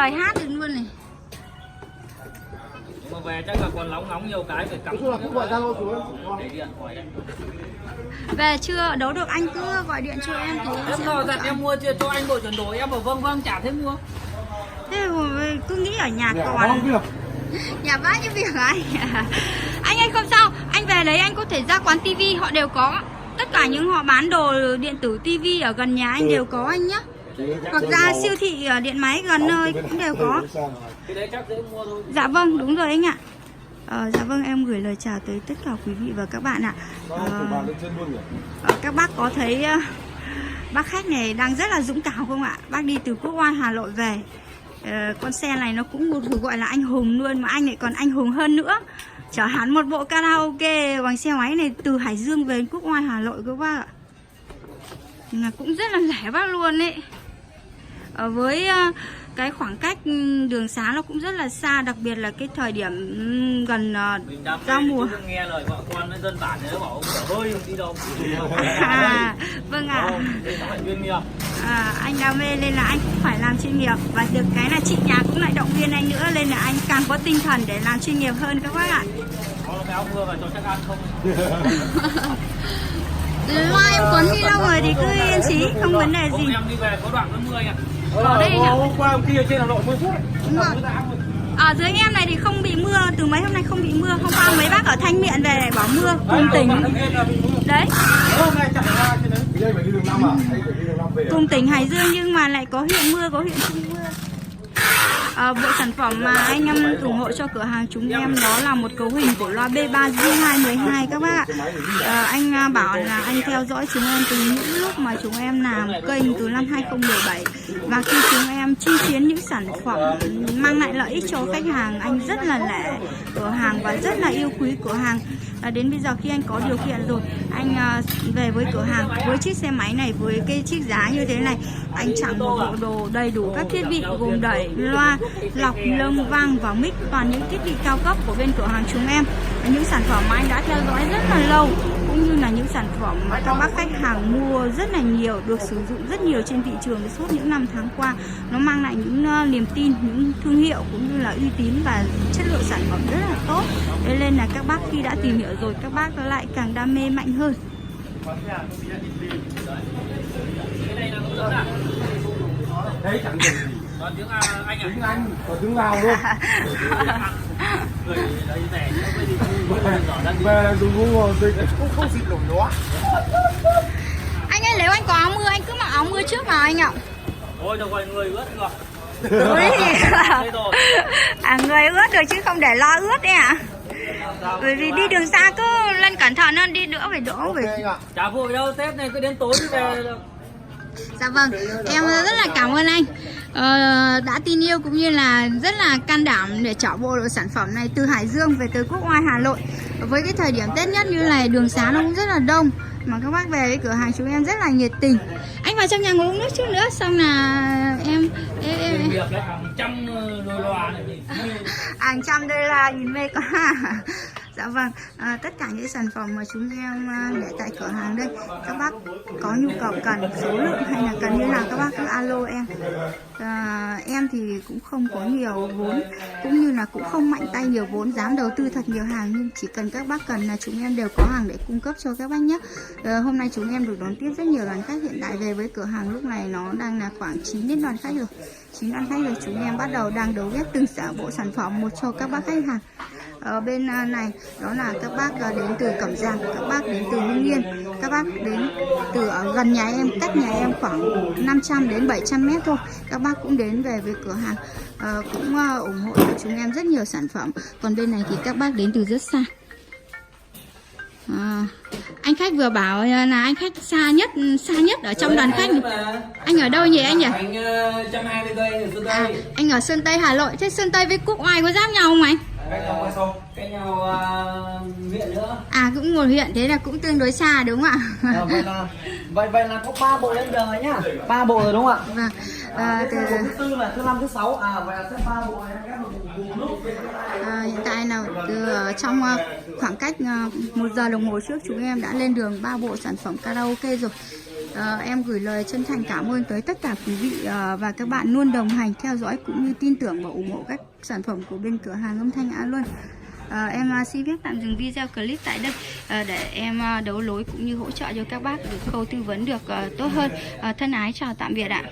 bài hát được luôn này. Mà về chắc là còn nóng nhiều cái phải cắm. Để điện hỏi đấy. Về chưa đấu được anh cứ gọi điện cho em thì Em nói rằng em mua chưa cho anh bộ chuyển đổi, em bảo vâng vâng chả thấy mua. thế rồi cứ nghĩ ở nhà còn nhà bao nhiêu việc anh. Anh không sao, anh về lấy anh có thể ra quán tivi họ đều có. Tất cả những họ bán đồ điện tử tivi ở gần nhà anh đều có anh nhá. Hoặc ra siêu thị điện máy gần nơi cũng đều có. Cái đấy chắc dễ mua thôi. Dạ vâng, đúng rồi anh ạ. Dạ vâng, em gửi lời chào tới tất cả quý vị và các bạn ạ. Các bác có thấy bác khách này đang rất là dũng cảm không ạ? Bác đi từ Quốc Oai Hà Nội về. Con xe này nó cũng được gọi là anh hùng luôn, mà anh lại còn anh hùng hơn nữa. Chở hẳn một bộ karaoke bằng xe máy này từ Hải Dương về Quốc Oai Hà Nội các bác ạ. Là cũng rất là rẻ bác luôn ấy. Với cái khoảng cách đường xá nó cũng rất là xa, đặc biệt là cái thời điểm gần giao mùa. Mình nghe lời vợ con dân bản đấy, nó bảo ông dở hơi không đi đâu. Vâng ạ. Nó phải chuyên nghiệp. Anh đam mê nên là anh cũng phải làm chuyên nghiệp. Và được cái là chị nhà cũng lại động viên anh nữa, nên là anh càng có tinh thần để làm chuyên nghiệp hơn các bác ạ. Có cái áo mưa và cho chắc ăn không? Loa em quấn đi lâu rồi thì cứ yên chí, không vấn đề gì. Em đi về có đoạn nó mưa anh ạ. Ở đây nhỉ? Hôm qua hôm kia trên Hà Nội mưa suốt. Đúng rồi. Ở dưới em này thì không bị mưa, từ mấy hôm nay không bị mưa. Hôm qua mấy bác ở Thanh Miện về lại bảo mưa cùng tỉnh. Đấy. Cùng tỉnh Hải Dương nhưng mà lại có huyện mưa, có huyện không mưa. Bộ sản phẩm mà anh em ủng hộ cho cửa hàng chúng em đó là một cấu hình của loa B3G212 các bác ạ. Anh bảo là anh theo dõi chúng em từ những lúc mà chúng em làm kênh từ năm 2017, và khi chúng em chi chiến những sản phẩm mang lại lợi ích cho khách hàng, anh rất là nể cửa hàng và rất là yêu quý cửa hàng. Đến bây giờ khi anh có điều kiện rồi, anh về với cửa hàng với chiếc xe máy này, với cái chiếc giá như thế này, anh chặn một bộ đồ đầy đủ các thiết bị gồm đẩy, loa, lọc, lông, vang và mic, toàn những thiết bị cao cấp của bên cửa hàng chúng em. Những sản phẩm mà anh đã theo dõi rất là lâu, cũng như là những sản phẩm mà các bác khách hàng mua rất là nhiều, được sử dụng rất nhiều trên thị trường suốt những năm tháng qua. Nó mang lại những niềm tin, những thương hiệu cũng như là uy tín và chất lượng sản phẩm rất là tốt. Thế nên là các bác khi đã tìm hiểu rồi, các bác lại càng đam mê mạnh hơn. Đấy chẳng gì. Còn tiếng anh à? Tiếng Anh, còn tiếng Lào luôn. Người đấy rẻ chứ không có gì. Về dùng Google dịch không xịt nổi nó. Anh ơi, nếu anh có áo mưa anh cứ mặc áo mưa trước vào anh ạ. Ôi được rồi, người ướt rồi. Người ướt được chứ không để lo ướt đấy ạ. Bởi vì đi đường xa cứ lên cẩn thận hơn, đi đỡ phải đỡ phải. Chả vội đâu, Tết này cứ đến tối về. Dạ vâng, em rất là cảm ơn anh đã tin yêu cũng như là rất là can đảm để chở bộ sản phẩm này từ Hải Dương về tới Quốc Oai Hà Nội. Với cái thời điểm Tết nhất như này, đường xá nó cũng rất là đông, mà các bác về với cửa hàng chúng em rất là nhiệt tình. Anh vào trong nhà ngồi uống nước chút nữa, xong là em hàng trăm đôi loa này. hàng trăm đôi loa nhìn mê quá. Dạ vâng, tất cả những sản phẩm mà chúng em để tại cửa hàng đây, các bác có nhu cầu cần số lượng hay là cần như nào các bác cứ alo em. Em thì cũng không có nhiều vốn, cũng như là cũng không mạnh tay nhiều vốn, dám đầu tư thật nhiều hàng, nhưng chỉ cần các bác cần là chúng em đều có hàng để cung cấp cho các bác nhé. Hôm nay chúng em được đón tiếp rất nhiều đoàn khách, hiện tại về với cửa hàng lúc này nó đang là khoảng 9 đến đoàn khách rồi. 9 đoàn khách rồi, chúng em bắt đầu đang đấu ghép từng bộ sản phẩm một cho các bác khách hàng. Ở bên này đó là các bác đến từ Cẩm Giàng, các bác đến từ Hưng Yên, các bác đến từ ở gần nhà em, cách nhà em khoảng 500 đến 700 mét thôi, các bác cũng đến về với cửa hàng, cũng ủng hộ cho chúng em rất nhiều sản phẩm. Còn bên này thì các bác đến từ rất xa. Anh khách vừa bảo là anh khách xa nhất ở trong đoàn khách. Anh ở đâu nhỉ anh nhỉ? Anh 120 cây ở Sơn Tây. Anh ở Sơn Tây Hà Nội. Thế Sơn Tây với Quốc Oai có giáp nhau không anh? Cái nhau huyện nữa. Cũng một huyện, thế là cũng tương đối xa đúng không ạ? Vậy là có 3 bộ lên đời nhá. 3 bộ rồi đúng không ạ? Vâng. Thứ tư là thứ năm thứ sáu. Vậy là sẽ 3 bộ này các cùng lúc. Hiện tại là trong khoảng cách 1 giờ đồng hồ trước chúng em đã lên đường 3 bộ sản phẩm karaoke rồi. Em gửi lời chân thành cảm ơn tới tất cả quý vị và các bạn luôn đồng hành theo dõi cũng như tin tưởng và ủng hộ các sản phẩm của bên cửa hàng âm thanh A Luân. Em xin phép tạm dừng video clip tại đây để em đấu lối cũng như hỗ trợ cho các bác được câu tư vấn được tốt hơn. Thân ái chào tạm biệt ạ.